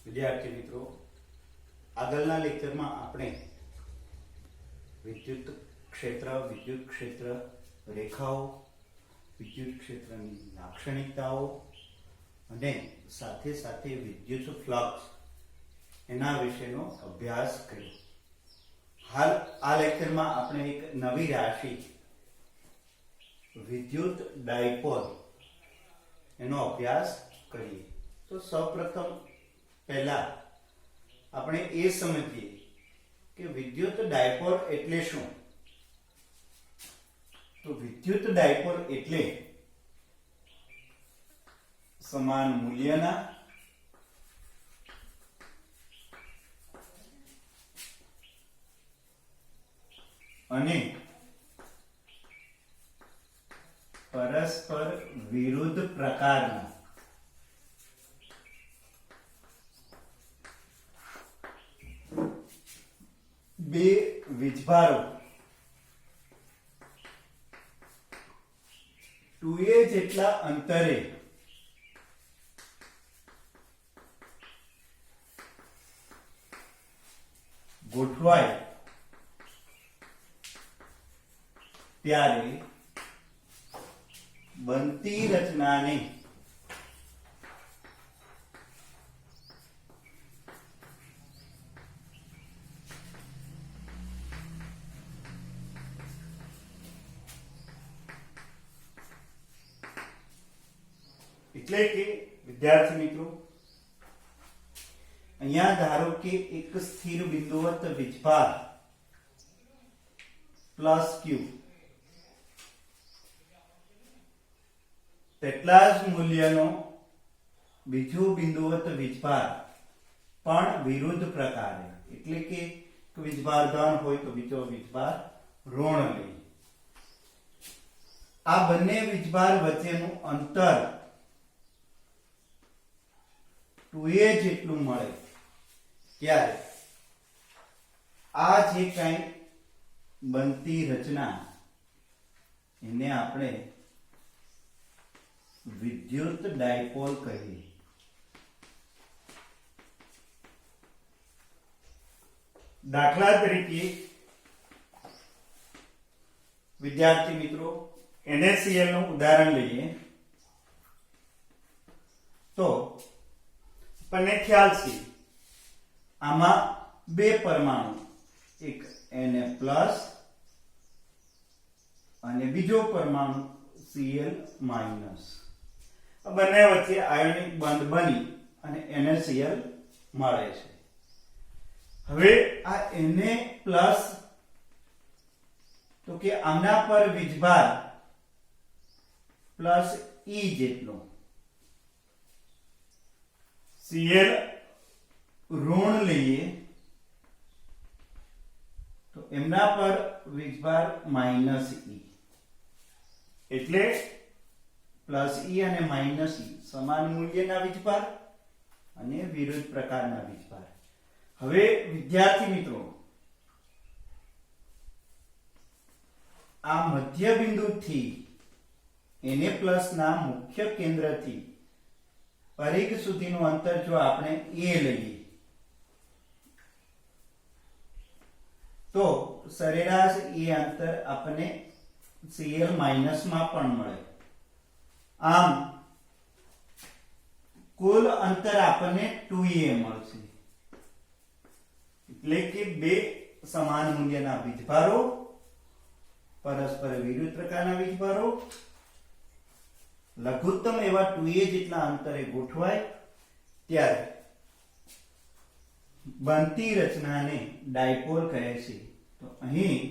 વિદ્યાર્થી મિત્રો, આગળના લેક્ચરમાં આપણે વિદ્યુત ક્ષેત્ર રેખાઓ, વિદ્યુત ક્ષેત્રની લાક્ષણિકતાઓ અને સાથે સાથે વિદ્યુત ફ્લક્સ એના વિશેનો અભ્યાસ કર્યો. હાલ આ લેક્ચરમાં આપણે એક નવી રાશિ વિદ્યુત ડાયપોલ એનો અભ્યાસ કરીએ. તો સૌપ્રથમ પહેલા આપણે એ સમજીએ કે વિદ્યુત ડાયપોલ એટલે શું. તો વિદ્યુત ડાયપોલ એટલે સમાન મૂલ્યના અને પરસ્પર વિરુદ્ધ પ્રકારના બે વીજભારો 2a જેટલા અંતરે ગોઠવાય ત્યારે બનતી રચનાને એટલે કે વિદ્યાર્થી મિત્રો, અહીંયા ધારો કે એક સ્થિર બિંદુવત વીજભાર પ્લસ ક્યુ તેટલા જ મૂલ્યનો બીજો બિંદુવત વીજભાર પણ વિરુદ્ધ પ્રકારે, એટલે કે વીજભાર ધન હોય તો બીજો વીજભાર ઋણ લઈ. આ બંને વીજભાર વચ્ચેનું અંતર 2a જેટલું મળે ત્યારે આ જે કઈ બનતી રચના એને આપણે વિદ્યુત ડાયપોલ કહીએ. દાખલા તરીકે વિદ્યાર્થી મિત્રો, NaCl નું ઉદાહરણ લઈએ તો આપણને ખ્યાલ છે આમાં બે પરમાણુ, એક Na+ અને બીજો પરમાણુ Cl-. આ બંને વચ્ચે આયોનિક બંધ બની અને NaCl મળે છે. હવે આ Na+ તો કે આના પર વીજભાર પ્લસ E જેટલો, Cl ઋણ લઈએ તો એમના પર વીજભાર -E, એટલે +E અને -E સમાન મૂલ્યના વીજભાર અને વિરુદ્ધ પ્રકારના વીજભાર. હવે વિદ્યાર્થી મિત્રો, આ મધ્ય બિંદુથી Na+ ના મુખ્ય કેન્દ્રથી પરિઘ સુધીનું અંતર જો આપણે a લઈએ તો સરેરાશ એ અંતર આપણને Cl- માં પણ મળે. આમ કુલ અંતર આપણને 2a મળશે. એટલે કે બે સમાન મૂલ્યના વીજભારો પરસ્પર વિરુદ્ધ પ્રકારના વીજભારો લઘુત્તમ એવા 2a જેટલા અંતરે ગોઠવાય ત્યારે બનતી રચનાને ડાયપોલ કહે છે. તો અહીં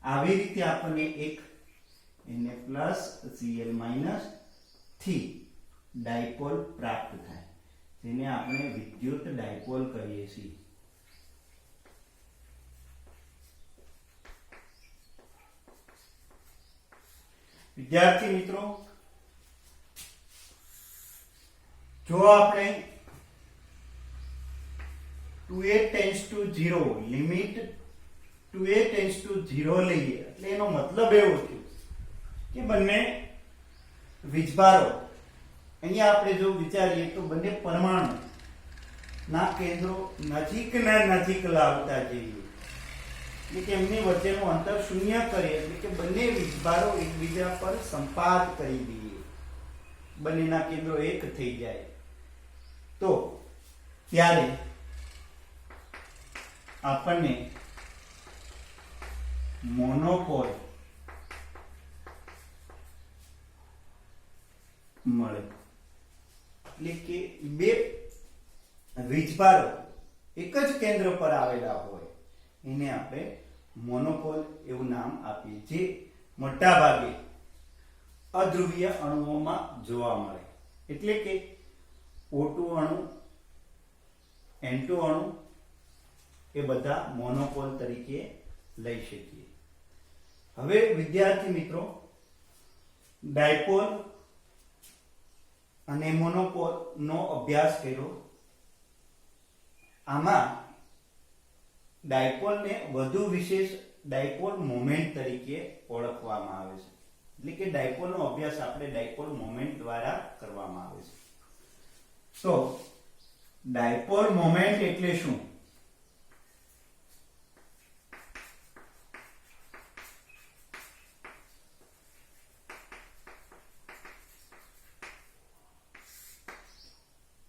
આવી રીતે આપણને એક Na+ Cl- થી ડાયપોલ પ્રાપ્ત થાય, જેને આપણે વિદ્યુત ડાયપોલ કહીએ છીએ. વિદ્યાર્થી મિત્રો, જો આપણે 2a tends to 0 limit 2a tends to 0 લઈએ એટલે એનો મતલબ એવો થયો કે બંને વીજભારો, અહીંયા આપણે જો વિચારીએ તો બંને પરમાણુ ના કેન્દ્રો નજીકના નજીક લાવતા જઈએ, એટલે કે એમની વચ્ચેનું અંતર શૂન્ય કરીએ, એટલે કે બંને વીજભારો એકબીજા પર સંપાત કરી દઈએ, બંનેના કેન્દ્રો એક થઈ જાય, તો ત્યારે આપણને મોનોપોલ મળે. એટલે કે બે વીજભારો એક જ કેન્દ્ર પર આવેલા હોય એને આપણે મોનોપોલ એવું નામ આપીએ, જે મોટા ભાગે અધ્રુવીય અણુઓમાં જોવા મળે. એટલે કે O2 અણુ, N2 અણુ એ બધા મોનોપોલ તરીકે લઈ શકીએ. હવે વિદ્યાર્થી મિત્રો, ડાયપોલ અને મોનોપોલ નો અભ્યાસ કર્યો. આમાં ડાયપોલ ને વધુ વિશેષ ડાયપોલ મોમેન્ટ તરીકે ઓળખવામાં આવે છે. એટલે કે ડાયપોલ નો અભ્યાસ આપણે ડાયપોલ મોમેન્ટ દ્વારા કરવામાં આવે છે. તો ડાયપોલ મોમેન્ટ એટલે શું?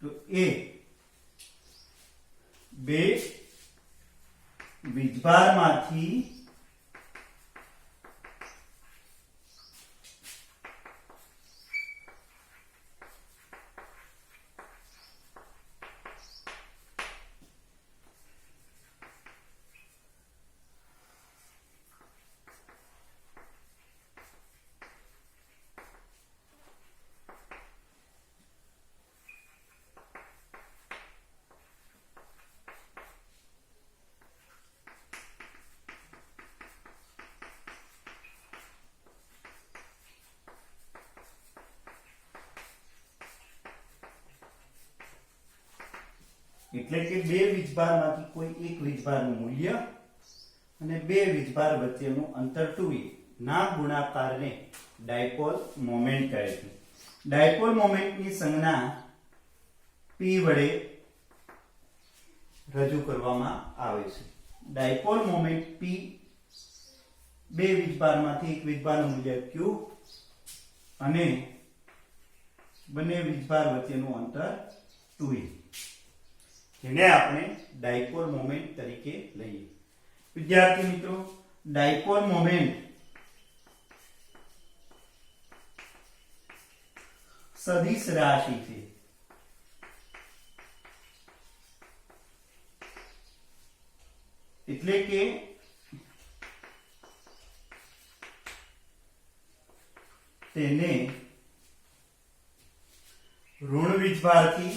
તો એ બે વીજભારમાંથી એટલે કે બે વીજભારમાંથી કોઈ એક વીજભારનું મૂલ્ય અને બે વીજભાર વચ્ચેનું અંતર 2a ના ગુણાકારને ડાયપોલ મોમેન્ટ કહે છે. ડાયપોલ મોમેન્ટની સંજ્ઞા p વડે રજૂ કરવામાં આવે છે. ડાયપોલ મોમેન્ટ p બે વીજભારમાંથી એક વીજભારનું મૂલ્ય q અને બંને વીજભાર વચ્ચેનું અંતર 2a, જેને આપણે ડાયપોલ મોમેન્ટ તરીકે લઈએ. વિદ્યાર્થી મિત્રો, ડાયપોલ મોમેન્ટ સદિશ રાશિ છે. એટલે કે તેને ઋણ વીજભારથી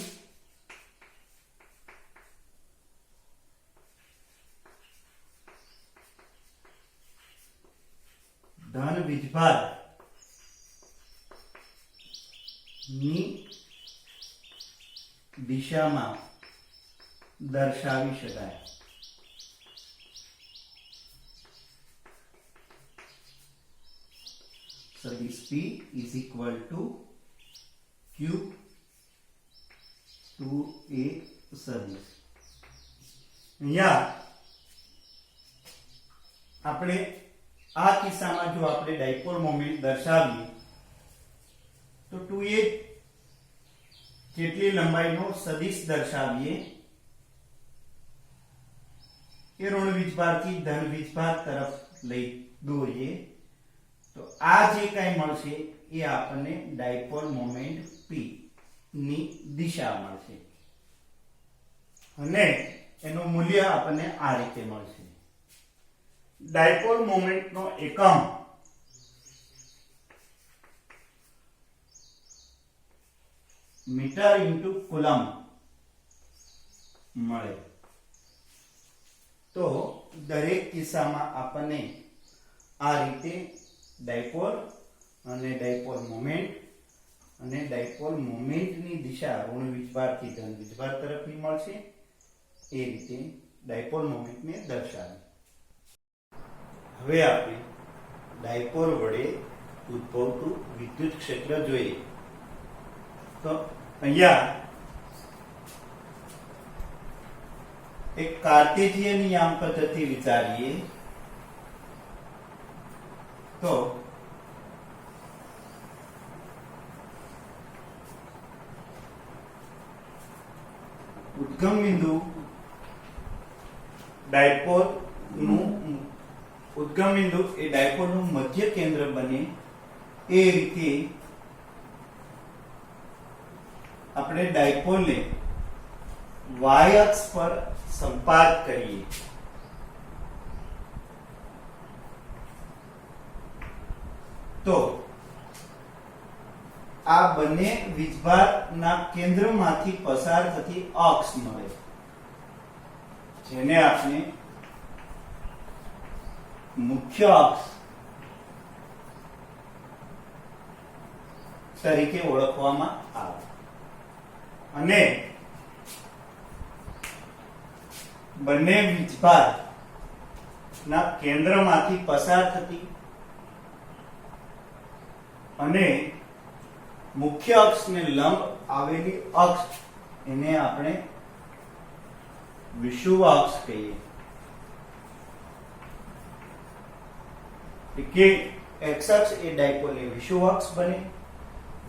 ધન વીજભાર ની દિશામાં દર્શાવી શકાય. સદિશ P is equal to Q 2a સદિશ. અહીંયા આપણે આ કિસ્સામાં જો આપણે ડાયપોલ મોમેન્ટ દર્શાવીએ તો 2a જેટલી લંબાઈનો સદિશ દર્શાવીએ એ ઋણ વીજભારથી ધન વીજભાર તરફ લઈ દોરીએ તો આ જે કંઈ મળશે એ આપણને ડાયપોલ મોમેન્ટ p ની દિશા મળશે અને એનું મૂલ્ય આપણને આ રીતે મળશે. ડાયપોલ મોમેન્ટનો એકમ મીટર ઇન્ટુ કુલમ મળે. તો દરેક કિસ્સામાં આપણને આ રીતે ડાયપોલ અને ડાયપોલ મોમેન્ટ અને ડાયપોલ મોમેન્ટની દિશા ઋણ વીજભારથી ધન વીજભાર તરફની મળશે એ રીતે ડાયપોલ મોમેન્ટને દર્શાવે. હવે આપણે ડાયપોલ વડે ઉદ્ભવતું વિદ્યુત ક્ષેત્ર જોઈએ. તો અહીંયા એક કાર્ટેશિયન યામ પદ્ધતિ વિચારીએ તો ઉદ્ગમ બિંદુ ડાયપોલ એ ડાયપોલ નું મધ્ય કેન્દ્ર બને એ રીતે આપણે ડાયપોલને વાય અક્ષ પર સંપાત કરીએ. તો આ બંને વીજભારના કેન્દ્રમાંથી પસાર થતી અક્ષ મળે, જેને આપણે મુખ્ય અક્ષ તરીકે ઓળખવામાં આવે. અને બંને વીજભારના કેન્દ્રમાંથી પસાર થતી અને મુખ્ય અક્ષને લંબ આવેલી અક્ષ, એને આપણે વિષુવ અક્ષ કહીએ. કે એક્સ અક્ષ એ ડાયપોલની વિષુવ અક્ષ બને,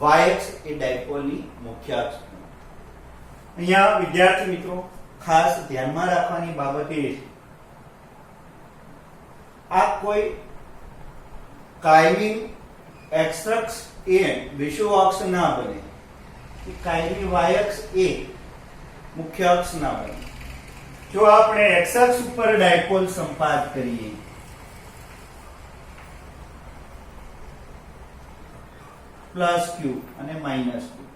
વાય અક્ષ એ ડાયપોલની મુખ્ય અક્ષ બને. અહીંયા વિદ્યાર્થી મિત્રો ખાસ ધ્યાનમાં રાખવાની બાબત એ છે, આ કોઈ કાયમી એક્સ અક્ષ એ વિષુવ અક્ષ ના બને, કે કાયમી વાય અક્ષ એ મુખ્ય અક્ષ ના બને. જો આપણે એક્સ અક્ષ ઉપર ડાયપોલ સંપાત કરીએ પ્લસ ક્યુ અને માઇનસ ક્યુ,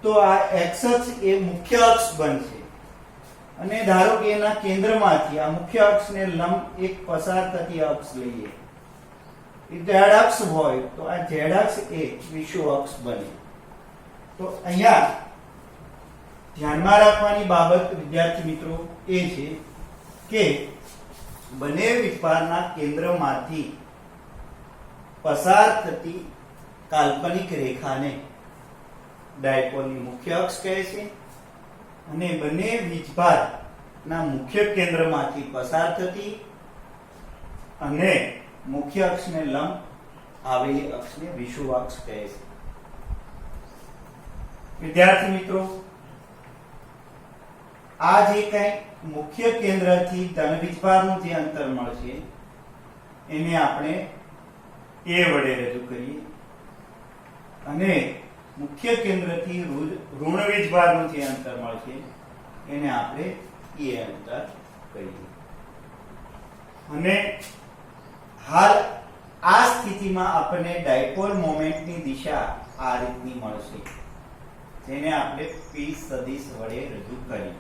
તો આ એક્સ અક્ષ એ મુખ્ય અક્ષ બનશે. અને ધારો કે એના કેન્દ્રમાંથી આ મુખ્ય અક્ષને લંબ એક પસાર થતી અક્ષ લઈએ, એ ઝેડ અક્ષ હોય તો આ ઝેડ અક્ષ એ વિષુવ અક્ષ બને. તો અહીંયા ધ્યાનમાં રાખવાની બાબત વિદ્યાર્થી મિત્રો એ છે કે બંને વીજભારના કેન્દ્રમાંથી પસાર થતી કાલ્પનિક રેખાને ડાયપોલની મુખ્ય અક્ષ કહે છે, અને બંને વીજભારના મુખ્ય કેન્દ્રમાંથી પસાર થતી અને મુખ્ય અક્ષને લંબ આવેલી અક્ષને વિષુવ અક્ષ કહે છે. વિદ્યાર્થી મિત્રો, આ જે કઈ મુખ્ય કેન્દ્રથી ધન વીજભારનું જે અંતર મળશે એને આપણે a વડે રજૂ કરીએ, અને મુખ્ય કેન્દ્રથી ઋણ વીજભારનું જે અંતર મળશે એને આપણે એ અંતર કહીએ. અને હાલ આ સ્થિતિમાં આપણને ડાયપોલ મોમેન્ટની દિશા આ રીતની મળશે, જેને આપણે p સદિશ વડે રજૂ કરીએ.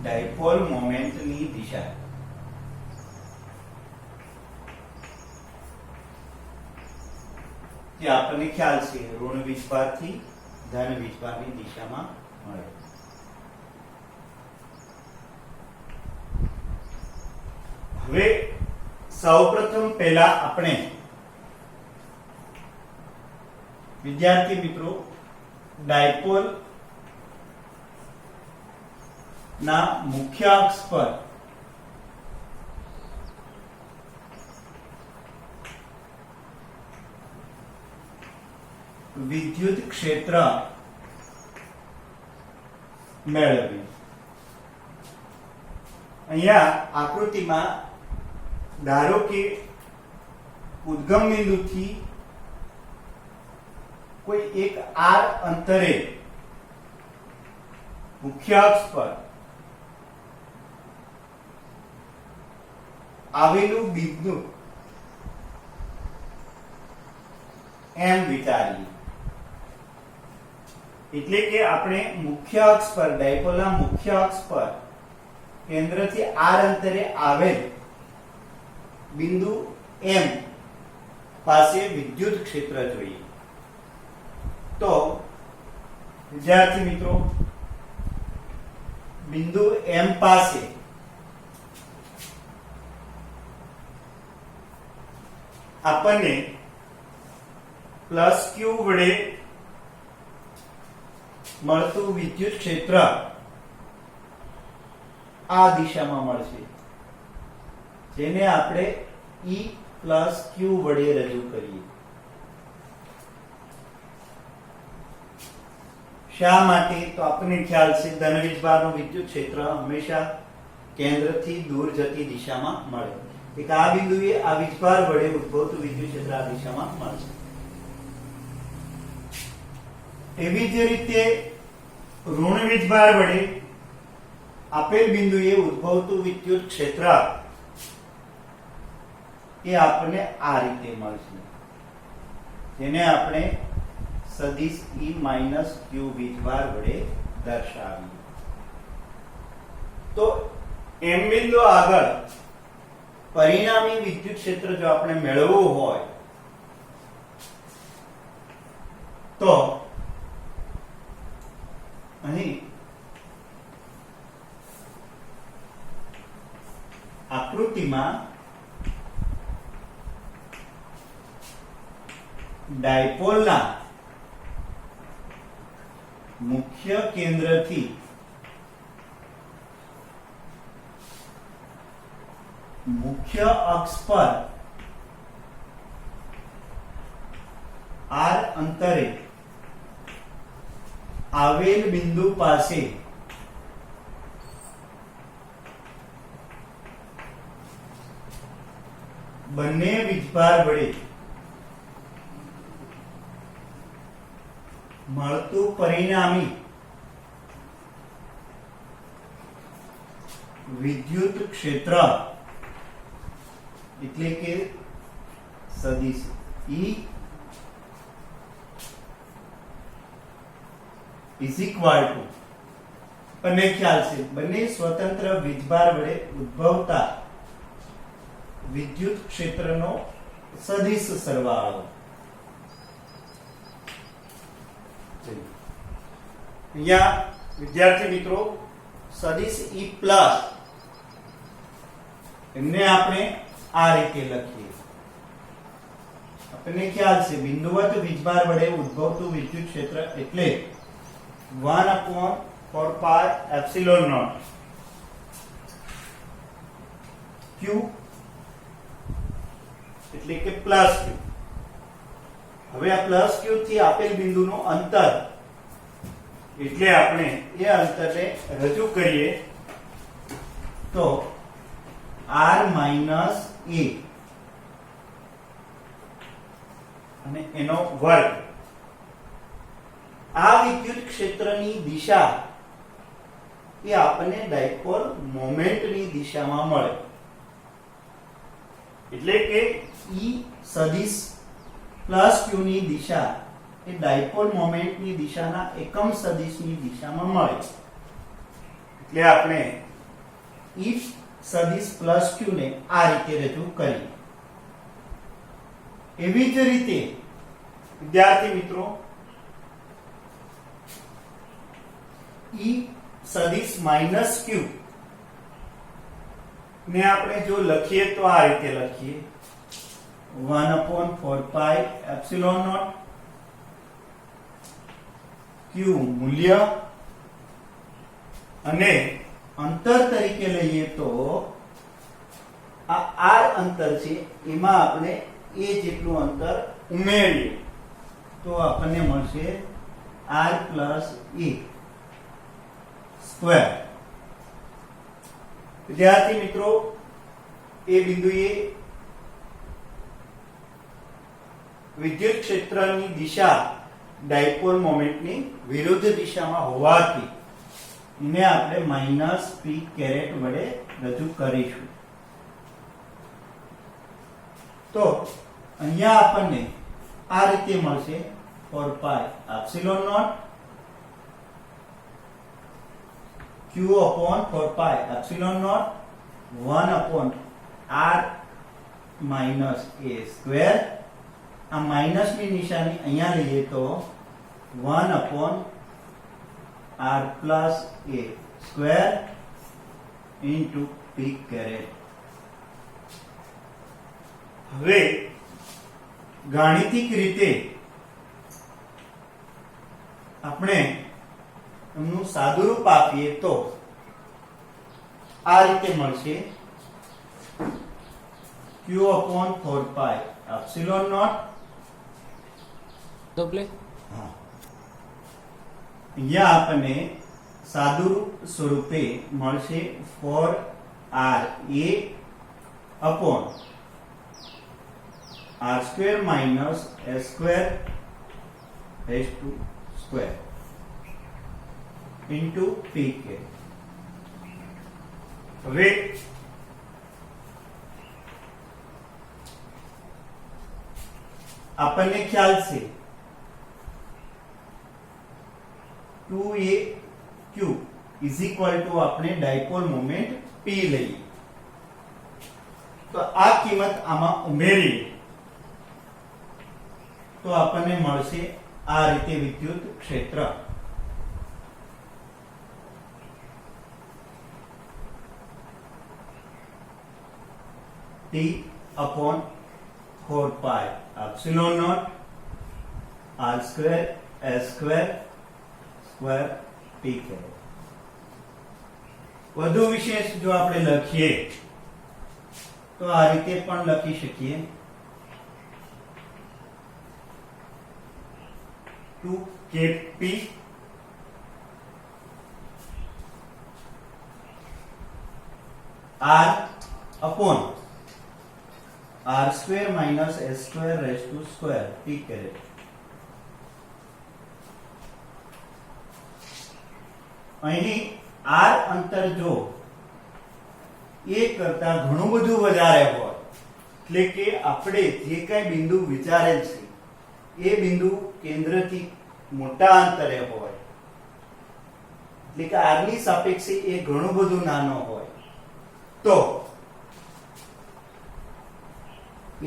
ડાયપોલ મોમેન્ટની દિશા જે આપણને ખ્યાલ છે ઋણ વીજભારથી ધન વીજભારની દિશામાં મળે. હવે સૌપ્રથમ પહેલા આપણે વિદ્યાર્થી મિત્રો ડાયપોલ ના મુખ્ય અક્ષ પર વિદ્યુત ક્ષેત્ર મેળવીએ. અહીંયા આકૃતિમાં ધારો કે ઉદ્ગમ બિંદુથી કોઈ એક r અંતરે મુખ્ય અક્ષ પર આવેલું બિંદુ એમ વિચારીએ. એટલે કે આપણે મુખ્ય અક્ષ પર ડાયપોલના મુખ્ય અક્ષ પર કેન્દ્રથી r અંતરે આવેલ બિંદુ m પાસે વિદ્યુત ક્ષેત્ર જોઈએ. તો વિદ્યાર્થી મિત્રો, બિંદુ M પાસે આપણને પ્લસ Q વડે મળતું વિદ્યુત ક્ષેત્ર આ દિશામાં મળશે, જેને આપણે E પ્લસ Q વડે રજૂ કરીએ. શા માટે? તો આપણને ખ્યાલ છે ધન વીજભારનું વિદ્યુત ક્ષેત્ર હંમેશા કેન્દ્રથી દૂર જતી દિશામાં મળે. એક આ બિંદુએ આ વીજભાર વડે ઉદ્ભવતું વિદ્યુત ક્ષેત્ર આ દિશામાં મળશે. એવી જ રીતે ઋણ વીજભાર વડે આપેલ બિંદુએ ઉદ્ભવતું વિદ્યુત ક્ષેત્ર એ આપણને આ રીતે મળશે, જેને આપણે સદિશ E માઇનસ Q વીજભાર વડે દર્શાવીએ. તો M બિંદુ આગળ પરિણામી વિદ્યુત ક્ષેત્ર જો આપણે મેળવવું હોય તો અહીં આકૃતિમાં ડાયપોલના મુખ્ય કેન્દ્રથી મુખ્ય અક્ષ પર r અંતરે આવેલ બિંદુ પાસે બંને વીજભાર વડે મળતું પરિણામી વિદ્યુત ક્ષેત્ર એટલે કે સદિશ E ઇઝ ઇક્વલ ટુ, બંને ખ્યાલ છે, બંને સ્વતંત્ર વીજભાર વડે ઉદ્ભવતા વિદ્યુત ક્ષેત્રનો સદિશ સરવાળો. અહીંયા વિદ્યાર્થી મિત્રો સદિશ E પ્લસ એમને આપણે આ રીતે લખીએ. આપણને ખ્યાલ છે બિંદુવત વીજભાર વડે ઉદ્ભવતું વિદ્યુત ક્ષેત્ર એટલે 1/4 એપ્સિલોન નોટ Q એટલે કે પ્લસ Q. હવે આ પ્લસ Q થી આપેલ બિંદુનું અંતર એટલે આપણે એ અંતરને રજૂ કરીએ તો r માઇનસ a અને એનો વર્ગ. આ વિદ્યુત ક્ષેત્રની દિશા એ આપણને ડાયપોલ મોમેન્ટની દિશામાં મળે, એટલે કે E સદિશ પ્લસ Q ની દિશા એ ડાયપોલ મોમેન્ટની દિશાના એકમ સદિશની દિશામાં મળે. એટલે આપણે E સદિશ પ્લસ Q ને આ રીતે રજૂ કરીએ. એવી જ રીતે વિદ્યાર્થી મિત્રો E સદિશ માઇનસ Q ને આપણે જો લખીએ તો આ રીતે લખીએ 1/4 એપ્સિલોન નોટ Q મૂલ્ય અને અંતર તરીકે લઈએ તો આ r અંતર છે, એમાં આપણે a જેટલું અંતર ઉમેરીએ તો આપણને મળશે r પ્લસ a સ્ક્વેર. વિદ્યાર્થી મિત્રો એ બિંદુએ વિદ્યુત ક્ષેત્રની દિશા ડાયપોલ મોમેન્ટની વિરુદ્ધ દિશામાં હોવાથી એને આપણે માઇનસ p કેરેટ વડે રજૂ કરીશું. તો અહીંયા આપણને આ રીતે મળશે 4 epsilon naught Q upon 4 epsilon naught 1/r minus a square. આ માઇનસ ની નિશાની અહીંયા લઈએ તો 1/r r plus a square into p caret. હવે ગાણિતિક રીતે આપણે એમનું સાદુરૂપ આપીએ તો આ રીતે મળશે q upon 4 pi epsilon naught. doble હા, અહીંયા આપણને સાદુરૂપ સ્વરૂપે મળશે 4r a upon r square minus s square raised to square into p k. હવે આપણને ખ્યાલ છે 2aq is equal to આપણે ડાયપોલ મોમેન્ટ p લઈએ તો આ કિંમત આમાં ઉમેરી તો આપણને મળશે આ રીતે વિદ્યુત ક્ષેત્ર. T upon 4 pi epsilon naught r square s square square p caret. વધુ વિશેષ જો આપણે લખીએ તો આ રીતે પણ લખી શકીએ 2kp r upon r square minus s square raised to square p caret. અહીં r અંતર જો એ કરતા ઘણું બધું વધારે હોય એટલે કે આપણે જે કઈ બિંદુ વિચારેલ છે એ બિંદુ કેન્દ્રથી મોટા અંતરે હોય એટલે કે r ની સાપેક્ષે એ ઘણું બધું નાનો હોય તો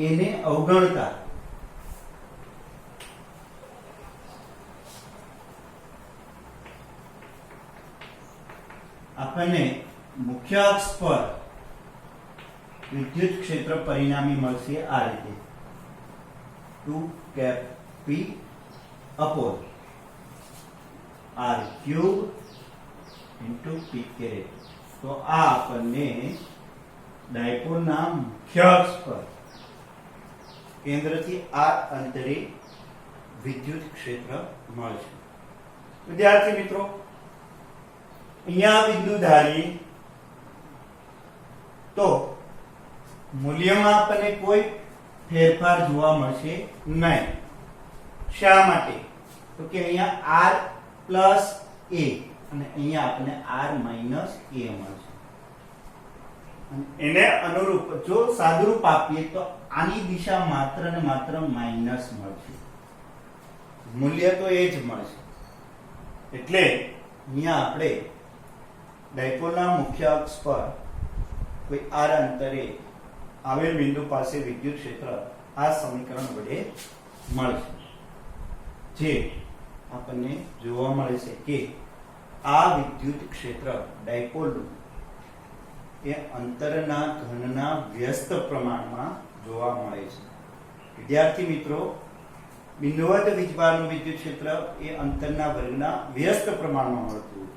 એને અવગણતા આપણને મુખ્ય અક્ષ પર વિદ્યુત ક્ષેત્ર પરિણામી મળશે આ રીતે 2 cap p upon r cube into p caret. તો આ આપણને ડાયપોલના મુખ્ય અક્ષ પર કેન્દ્રથી આ અંતરે વિદ્યુત ક્ષેત્ર મળશે. વિદ્યાર્થી મિત્રો અહીંયા બિંદુ ધારીએ તો મૂલ્યમાં આપણને કોઈ ફેરફાર જોવા મળશે નહીં. શા માટે? તો કે અહીંયા r plus a અને અહીંયા આપણને r minus a મળશે. એને અનુરૂપ જો સાદુરૂપ આપીએ તો આની દિશા માત્ર ને માત્ર માઇનસ મળશે. મૂલ્ય તો એ જ મળશે. એટલે અહીંયા આપણે ડાયપોલના મુખ્ય અક્ષ પર કોઈ r અંતરે આવેલ બિંદુ પાસે વિદ્યુત ક્ષેત્ર આ સમીકરણ વડે મળશે. જે આપણને જોવા મળે છે કે આ વિદ્યુત ક્ષેત્ર ડાયપોલનું એ અંતરના ઘનના વ્યસ્ત પ્રમાણમાં જોવા મળે છે. વિદ્યાર્થી મિત્રો બિંદુવત વીજભારનું વિદ્યુત ક્ષેત્ર એ અંતરના વર્ગના વ્યસ્ત પ્રમાણમાં મળતું હતું,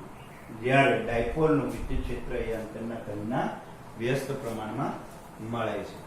જ્યારે ડાયપોલનું વિદ્યુત ક્ષેત્ર એ અંતરના ઘનના વ્યસ્ત પ્રમાણમાં મળે છે.